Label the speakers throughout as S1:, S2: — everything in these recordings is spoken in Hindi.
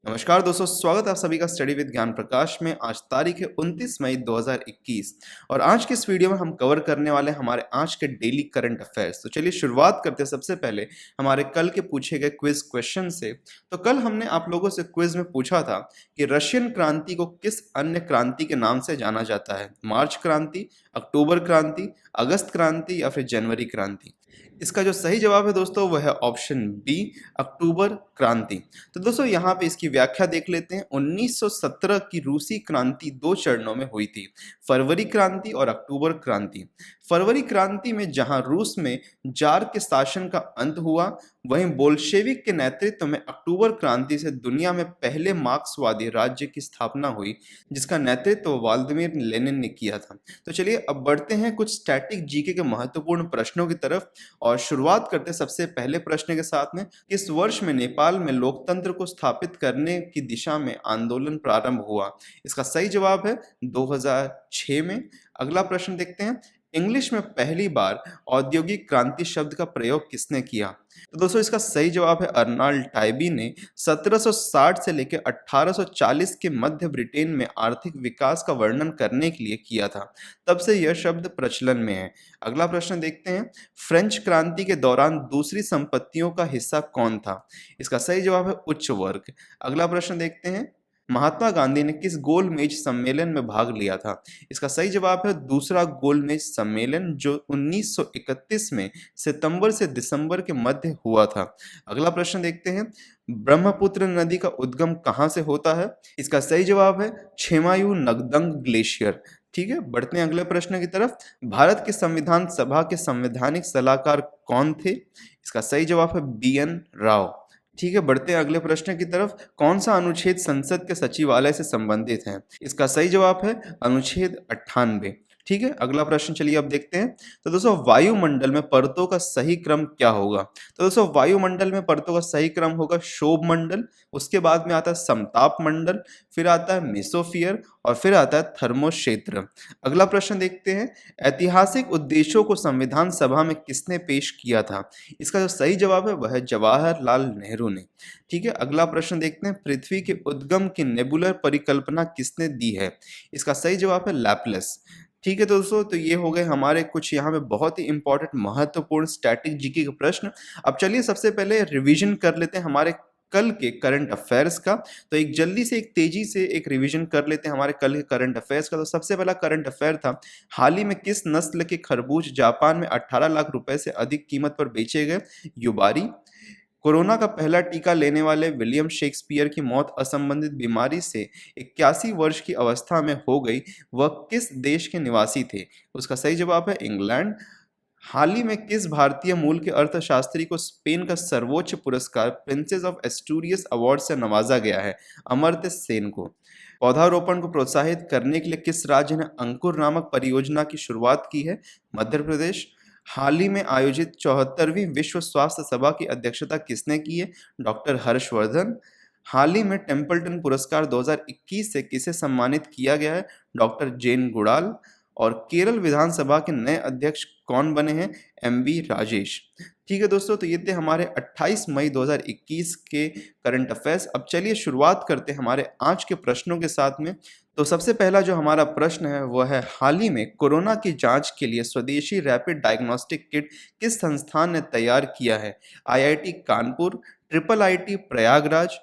S1: नमस्कार दोस्तों, स्वागत है आप सभी का स्टडी विद ज्ञान प्रकाश में। आज तारीख है 29 मई 2021 और आज के इस वीडियो में हम कवर करने वाले हैं हमारे आज के डेली करंट अफेयर्स। तो चलिए शुरुआत करते हैं सबसे पहले हमारे कल के पूछे गए क्विज क्वेश्चन से। तो कल हमने आप लोगों से क्विज में पूछा था कि रशियन क्रांति को किस अन्य क्रांति के नाम से जाना जाता है। मार्च क्रांति, अक्टूबर क्रांति, अगस्त क्रांति या फिर जनवरी क्रांति। इसका जो सही जवाब है दोस्तों वह है ऑप्शन बी, अक्टूबर क्रांति। तो दोस्तों यहाँ पे इसकी व्याख्या देख लेते हैं। 1917 की रूसी क्रांति दो चरणों में हुई थी, फरवरी क्रांति और अक्टूबर क्रांति। फरवरी क्रांति में जहां रूस में जार के शासन का अंत हुआ, वहीं बोल्शेविक के नेतृत्व में अक्टूबर क्रांति से दुनिया में पहले मार्क्सवादी राज्य की स्थापना हुई, जिसका नेतृत्व व्लादिमीर लेनिन ने किया था। तो चलिए अब बढ़ते हैं कुछ स्टैटिक जीके के महत्वपूर्ण प्रश्नों की तरफ और शुरुआत करते हैं सबसे पहले प्रश्न के साथ में। किस वर्ष में नेपाल में लोकतंत्र को स्थापित करने की दिशा में आंदोलन प्रारंभ हुआ? इसका सही जवाब है 2006 में। अगला प्रश्न देखते हैं, इंग्लिश में पहली बार औद्योगिक क्रांति शब्द का प्रयोग किसने किया? तो दोस्तों इसका सही जवाब है अर्नाल्ड टाइबी ने 1760 से लेकर 1840 के मध्य ब्रिटेन में आर्थिक विकास का वर्णन करने के लिए किया था। तब से यह शब्द प्रचलन में है। अगला प्रश्न देखते हैं, फ्रेंच क्रांति के दौरान दूसरी संपत्तियों का हिस्सा कौन था? इसका सही जवाब है उच्च वर्ग। अगला प्रश्न देखते हैं, महात्मा गांधी ने किस गोलमेज सम्मेलन में भाग लिया था? इसका सही जवाब है दूसरा गोलमेज सम्मेलन, जो 1931 में सितंबर से दिसंबर के मध्य हुआ था। अगला प्रश्न देखते हैं, ब्रह्मपुत्र नदी का उद्गम कहाँ से होता है? इसका सही जवाब है छेमायू नगदंग ग्लेशियर। ठीक है, बढ़ते हैं अगले प्रश्न की तरफ। भारत की संविधान सभा के संवैधानिक सलाहकार कौन थे? इसका सही जवाब है BN राव। ठीक है, बढ़ते हैं अगले प्रश्न की तरफ। कौन सा अनुच्छेद संसद के सचिवालय से संबंधित है? इसका सही जवाब है अनुच्छेद 98। ठीक है, अगला प्रश्न चलिए अब देखते हैं। तो दोस्तों वायुमंडल में परतों का सही क्रम क्या होगा? तो दोस्तों वायुमंडल में परतों का सही क्रम होगा शोभ मंडल, उसके बाद में आता है समताप मंडल, फिर आता है मेसोफियर और फिर आता है थर्मोक्षेत्र। अगला प्रश्न देखते हैं, ऐतिहासिक उद्देश्यों को संविधान सभा में किसने पेश किया था? इसका जो सही जवाब है वह है जवाहरलाल नेहरू ने। ठीक है, अगला प्रश्न देखते हैं, पृथ्वी के उद्गम की नेबुलर परिकल्पना किसने दी है? इसका सही जवाब है लैपलेस। ठीक है दोस्तों, तो ये हो गए हमारे कुछ यहाँ पे बहुत ही इंपॉर्टेंट महत्वपूर्ण स्टैटिक जीके के प्रश्न। अब चलिए सबसे पहले रिवीजन कर लेते हैं हमारे कल के करंट अफेयर्स का। तो एक जल्दी से एक तेजी से एक रिवीजन कर लेते हैं हमारे कल के करंट अफेयर्स का। तो सबसे पहला करंट अफेयर था, हाल ही में किस नस्ल के खरबूज जापान में 18 लाख रुपए से अधिक कीमत पर बेचे गए? युबारी। कोरोना का पहला टीका लेने वाले विलियम शेक्सपियर की मौत असंबंधित बीमारी से 81 वर्ष की अवस्था में हो गई, वह किस देश के निवासी थे? उसका सही जवाब है इंग्लैंड। हाल ही में किस भारतीय मूल के अर्थशास्त्री को स्पेन का सर्वोच्च पुरस्कार प्रिंसेस ऑफ एस्टूरियस अवार्ड से नवाजा गया है? अमर्त्य सेन को। पौधारोपण को प्रोत्साहित करने के लिए किस राज्य ने अंकुर नामक परियोजना की शुरुआत की है? मध्य प्रदेश। हाल ही में आयोजित 74वीं विश्व स्वास्थ्य सभा की अध्यक्षता किसने की है? डॉक्टर हर्षवर्धन। हाल ही में टेम्पल्टन पुरस्कार 2021 से किसे सम्मानित किया गया है? डॉक्टर जेन गुड़ाल। और केरल विधानसभा के नए अध्यक्ष कौन बने हैं? MB राजेश। ठीक है दोस्तों, तो ये थे हमारे 28 मई 2021 के करंट अफेयर्स। अब चलिए शुरुआत करते हैं हमारे आज के प्रश्नों के साथ में। तो सबसे पहला जो हमारा प्रश्न है वह है, हाल ही में कोरोना की जांच के लिए स्वदेशी रैपिड डायग्नोस्टिक किट किस संस्थान ने तैयार किया है? IIT Kanpur, IIIT Prayagraj,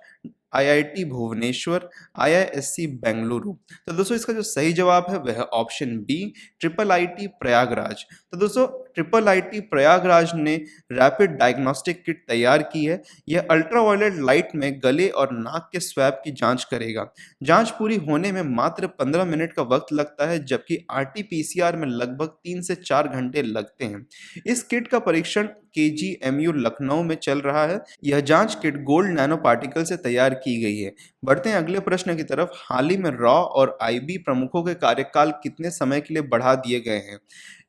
S1: IIT Bhubaneswar, IISc Bengaluru. तो दोस्तों इसका जो सही जवाब है वह है ऑप्शन बी, IIIT प्रयागराज। तो दोस्तों IIIT प्रयागराज ने रैपिड डायग्नोस्टिक किट तैयार की है। यह अल्ट्रावायलेट लाइट में गले और नाक के स्वैब की जांच करेगा। जांच पूरी होने में मात्र 15 मिनट का वक्त लगता है, जबकि RT-PCR में लगभग 3 से 4 घंटे लगते हैं। इस किट का परीक्षण KGMU लखनऊ में चल रहा है। यह जांच किट गोल्ड नैनो पार्टिकल से तैयार की गई है। बढ़ते हैं अगले प्रश्न की तरफ। हाल ही में रॉ और IB प्रमुखों के कार्यकाल कितने समय के लिए बढ़ा दिए गए हैं?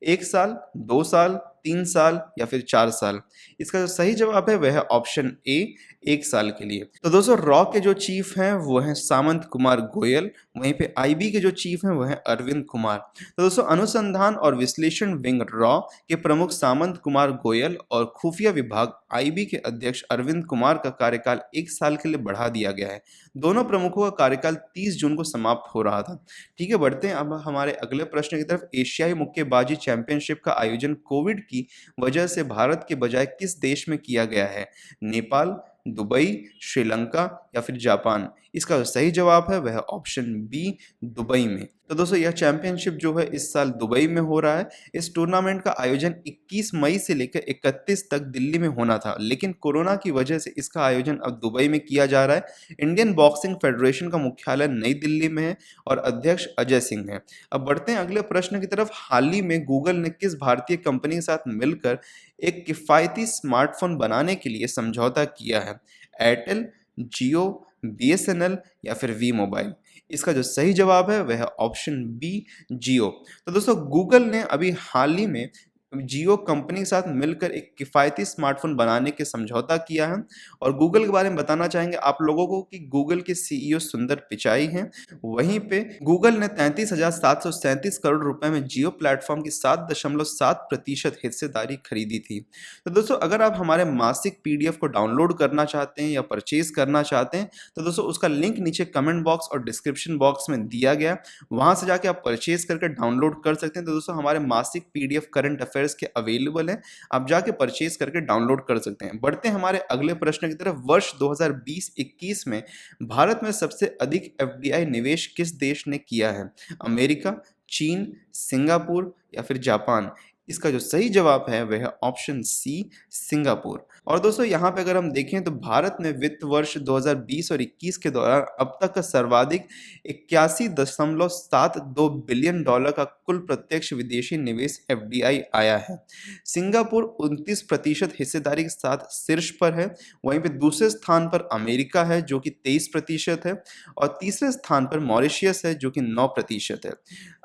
S1: 1 साल, 2 साल, 3 साल या फिर 4 साल? इसका जो सही जवाब है वह है ऑप्शन ए, 1 साल के लिए। तो दोस्तों रॉ के जो चीफ हैं वो हैं सामंत कुमार गोयल, वहीं पे IB के जो चीफ हैं वो हैं अरविंद कुमार। तो दोस्तों अनुसंधान और विश्लेषण विंग रॉ के प्रमुख सामंत कुमार गोयल और खुफिया विभाग IB के अध्यक्ष अरविंद कुमार का कार्यकाल 1 साल के लिए बढ़ा दिया गया है। दोनों प्रमुखों का कार्यकाल 30 जून को समाप्त हो रहा था। ठीक है, बढ़ते हैं अब हमारे अगले प्रश्न की तरफ। एशियाई मुक्केबाजी चैंपियनशिप का आयोजन कोविड की वजह से भारत के बजाय किस देश में किया गया है? नेपाल, दुबई, श्रीलंका या फिर जापान? इसका जो सही जवाब है वह है ऑप्शन बी, दुबई में। तो दोस्तों यह चैंपियनशिप जो है इस साल दुबई में हो रहा है। इस टूर्नामेंट का आयोजन 21 मई से लेकर 31 तक दिल्ली में होना था, लेकिन कोरोना की वजह से इसका आयोजन अब दुबई में किया जा रहा है। इंडियन बॉक्सिंग फेडरेशन का मुख्यालय नई दिल्ली में है और अध्यक्ष अजय सिंह हैं। अब बढ़ते हैं अगले प्रश्न की तरफ। हाल ही में गूगल ने किस भारतीय कंपनी के साथ मिलकर एक किफ़ायती स्मार्टफ़ोन बनाने के लिए समझौता किया है? एयरटेल, जियो, बीएसएनएल या फिर वी मोबाइल? इसका जो सही जवाब है वह है ऑप्शन बी, जियो। तो दोस्तों गूगल ने अभी हाल ही में जियो कंपनी के साथ मिलकर एक किफ़ायती स्मार्टफ़ोन बनाने के समझौता किया है। और गूगल के बारे में बताना चाहेंगे आप लोगों को कि गूगल के सीईओ सुंदर पिचाई हैं। वहीं पे गूगल ने 33,737 करोड़ रुपए में जियो प्लेटफॉर्म की 7.7% हिस्सेदारी खरीदी थी। तो दोस्तों अगर आप हमारे मासिक पीडीएफ को डाउनलोड करना चाहते हैं या परचेज करना चाहते हैं तो दोस्तों उसका लिंक नीचे कमेंट बॉक्स और डिस्क्रिप्शन बॉक्स में दिया गया, वहां से जाके आप परचेज करके डाउनलोड कर सकते हैं। तो दोस्तों हमारे मासिक पीडीएफ करंट अफेयर्स के अवेलेबल हैं, आप जाके परचेज करके डाउनलोड कर सकते हैं। बढ़ते हैं हमारे अगले प्रश्न की तरफ। वर्ष 2020-21 में भारत में सबसे अधिक एफडीआई निवेश किस देश ने किया है? अमेरिका, चीन, सिंगापुर या फिर जापान? इसका जो सही जवाब है वह है ऑप्शन सी, सिंगापुर। और दोस्तों यहाँ पे अगर हम देखें तो भारत ने वित्त वर्ष 2020 और 21 के दौरान अब तक का सर्वाधिक 81.72 बिलियन डॉलर का कुल प्रत्यक्ष विदेशी निवेश एफडीआई आया है। सिंगापुर 29% हिस्सेदारी के साथ शीर्ष पर है। वहीं पे दूसरे स्थान पर अमेरिका है जो कि 23% है और तीसरे स्थान पर मॉरिशियस है जो कि 9% है।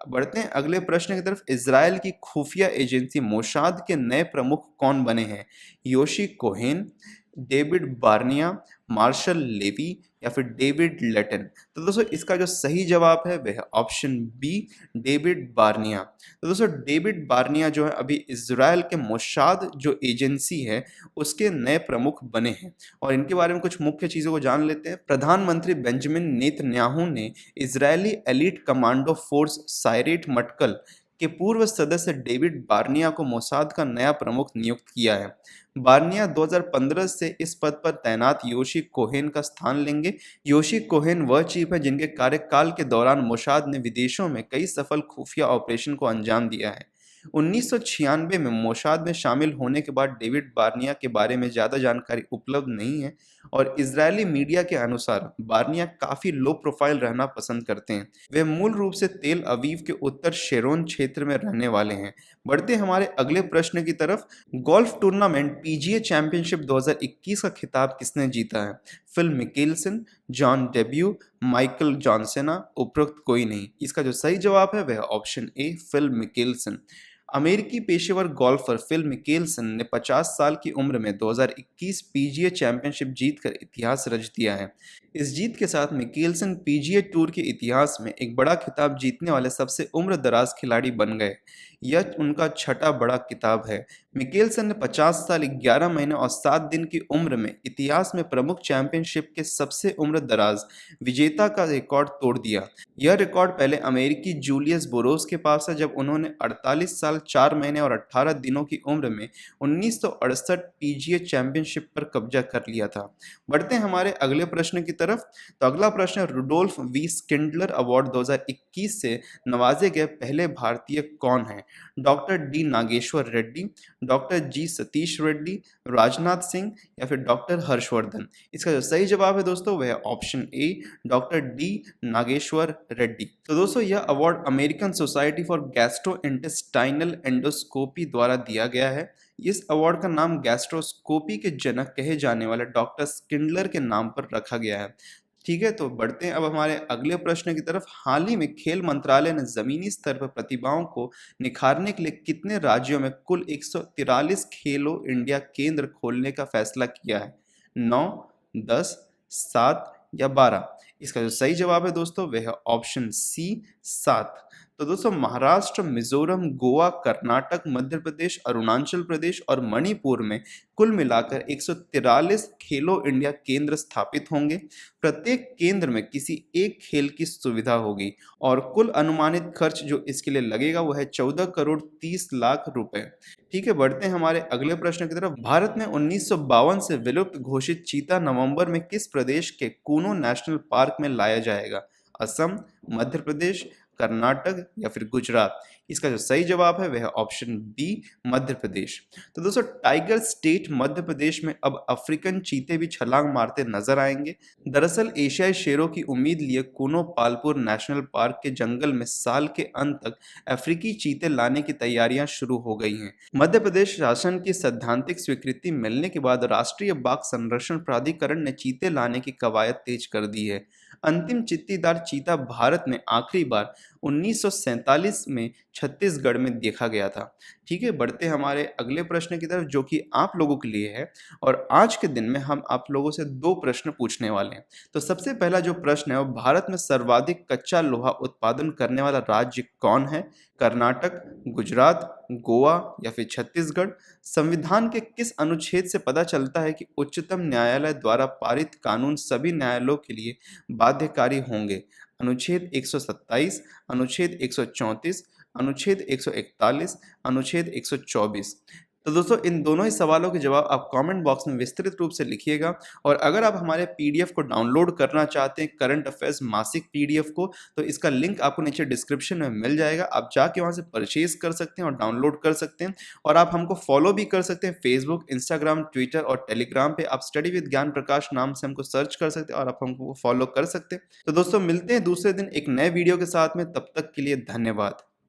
S1: बढ़ते हैं अगले प्रश्न की तरफ। इजराइल की खुफिया एजेंसी मोसाद के नए प्रमुख कौन बने हैं? Yossi Cohen, David Barnea, Marshall Levy या फिर डेविड लेटन? तो दोस्तों इसका जो सही जवाब है वह है ऑप्शन बी, डेविड बार्निया। तो दोस्तों डेविड बार्निया जो है अभी इजराइल के मोसाद जो एजेंसी है उसके नए प्रमुख बने हैं। और इनके बारे में कुछ मुख्य चीज़ों को जान लेते हैं। प्रधानमंत्री बेंजामिन नेतन्याहू ने इजरायली एलीट कमांडो फोर्स सायरेट मटकल के पूर्व सदस्य डेविड बार्निया को मोसाद का नया प्रमुख नियुक्त किया है। बार्निया 2015 से इस पद पर तैनात योशी कोहेन का स्थान लेंगे। योशी कोहेन वह चीफ है जिनके कार्यकाल के दौरान मोसाद ने विदेशों में कई सफल खुफिया ऑपरेशन को अंजाम दिया है। 1996 में मोसाद में शामिल होने के बाद डेविड बार्निया के बारे में ज़्यादा जानकारी उपलब्ध नहीं है और इजरायली मीडिया के अनुसार बार्निया काफ़ी लो प्रोफाइल रहना पसंद करते हैं। वे मूल रूप से तेल अवीव के उत्तर शेरोन क्षेत्र में रहने वाले हैं। बढ़ते हमारे अगले प्रश्न की तरफ। गोल्फ टूर्नामेंट पीजीए चैंपियनशिप 2021 का खिताब किसने जीता है? फिल मिकेल्सन, जॉन डेब्यू, माइकल जॉनसेना, उपरोक्त कोई नहीं? इसका जो सही जवाब है वह ऑप्शन ए, फिल मिकेल्सन। अमेरिकी पेशेवर गोल्फर फिल मिकेल्सन ने 50 साल की उम्र में 2021 पीजीए चैंपियनशिप जीतकर इतिहास रच दिया है। इस जीत के साथ मिकेल्सन पीजीए टूर के इतिहास में एक बड़ा खिताब जीतने वाले सबसे उम्र दराज खिलाड़ी बन गए। यह उनका छठा बड़ा खिताब है। मिकेल्सन ने 50 साल 11 महीने और 7 दिन की उम्र में इतिहास में प्रमुख चैंपियनशिप के सबसे उम्र दराज विजेता का रिकॉर्ड तोड़ दिया। यह रिकॉर्ड पहले अमेरिकी जूलियस बोरोस के पास है जब उन्होंने 48 साल 4 महीने और 18 दिनों की उम्र में 1968 पीजीए चैंपियनशिप पर कब्जा कर लिया था। बढ़ते हैं हमारे अगले प्रश्न की तरफ। तो अगला प्रश्न, रुडोल्फ वी स्किंडलर अवार्ड 2021 से नवाजे गए पहले भारतीय कौन हैं? Doctor D Nageshwar Reddy, doctor G Satheesh Reddy, Rajnath Singh या फिर डॉक्टर हर्षवर्धन? इसका जो सही जवाब है दोस्तों वह है option A, doctor D Nageshwar Reddy. तो दोस्तों यह award American society for gastrointestinal endoscopy द्वारा दिया गया है। इस अवार्ड का नाम गैस्ट्रोस्कोपी के जनक कहे जाने वाले डॉक्टर स्किंडलर के नाम पर रखा गया है। ठीक है, तो बढ़ते हैं अब हमारे अगले प्रश्न की तरफ। हाल ही में खेल मंत्रालय ने जमीनी स्तर पर प्रतिभाओं को निखारने के लिए कितने राज्यों में कुल 143 खेलो इंडिया केंद्र खोलने का फैसला किया है? 9, 10, 7 या 12? इसका जो सही जवाब है दोस्तों वह है ऑप्शन सी, 7। तो दोस्तों महाराष्ट्र, मिजोरम, गोवा, कर्नाटक, मध्य प्रदेश, अरुणाचल प्रदेश और मणिपुर में कुल मिलाकर 143 खेलो इंडिया केंद्र स्थापित होंगे। प्रत्येक केंद्र में किसी एक खेल की सुविधा होगी और कुल अनुमानित खर्च जो इसके लिए लगेगा वो है 14 करोड़ 30 लाख रुपए। ठीक है, बढ़ते हैं हमारे अगले प्रश्न की तरफ। भारत में 1952 से विलुप्त घोषित चीता नवंबर में किस प्रदेश के कूनो नेशनल पार्क में लाया जाएगा? असम, मध्य प्रदेश, कर्नाटक या फिर गुजरात? इसका जो सही जवाब है वह है ऑप्शन बी, मध्य प्रदेश। तो दोस्तों टाइगर स्टेट मध्य प्रदेश में अब अफ्रीकन चीते भी छलांग मारते नजर आएंगे। दरअसल एशियाई शेरों की उम्मीद लिए कूनो पालपुर नेशनल पार्क के जंगल में साल के अंत तक अफ्रीकी चीते लाने की तैयारियां शुरू हो गई हैं। मध्य प्रदेश शासन की सैद्धांतिक स्वीकृति मिलने के बाद राष्ट्रीय बाघ संरक्षण प्राधिकरण ने चीते लाने की कवायद तेज कर दी है। अंतिम चित्तीदार चीता भारत में आखिरी बार 1947 में छत्तीसगढ़ में देखा गया था। ठीक है, बढ़ते हैं हमारे अगले प्रश्न की तरफ जो कि आप लोगों के लिए है और आज के दिन में हम आप लोगों से दो प्रश्न पूछने वाले हैं। तो सबसे पहला जो प्रश्न है वो भारत में सर्वाधिक कच्चा लोहा उत्पादन करने वाला राज्य कौन है? कर्नाटक, गुजरात, गोवा या फिर छत्तीसगढ़? संविधान के किस अनुच्छेद से पता चलता है कि उच्चतम न्यायालय द्वारा पारित कानून सभी न्यायालयों के लिए बाध्यकारी होंगे? अनुच्छेद 127, अनुच्छेद 134, अनुच्छेद 141, अनुच्छेद 124? तो दोस्तों इन दोनों ही सवालों के जवाब आप कमेंट बॉक्स में विस्तृत रूप से लिखिएगा। और अगर आप हमारे पीडीएफ को डाउनलोड करना चाहते हैं, करंट अफेयर्स मासिक पीडीएफ को, तो इसका लिंक आपको नीचे डिस्क्रिप्शन में मिल जाएगा। आप जाके वहां से परचेज कर सकते हैं और डाउनलोड कर सकते हैं। और आप हमको फॉलो भी कर सकते हैं फेसबुक, इंस्टाग्राम, ट्विटर और टेलीग्राम पे। आप स्टडी विद ज्ञान प्रकाश नाम से हमको सर्च कर सकते हैं और आप हमको फॉलो कर सकते हैं। तो दोस्तों मिलते हैं दूसरे दिन एक नए वीडियो के साथ में, तब तक के लिए धन्यवाद।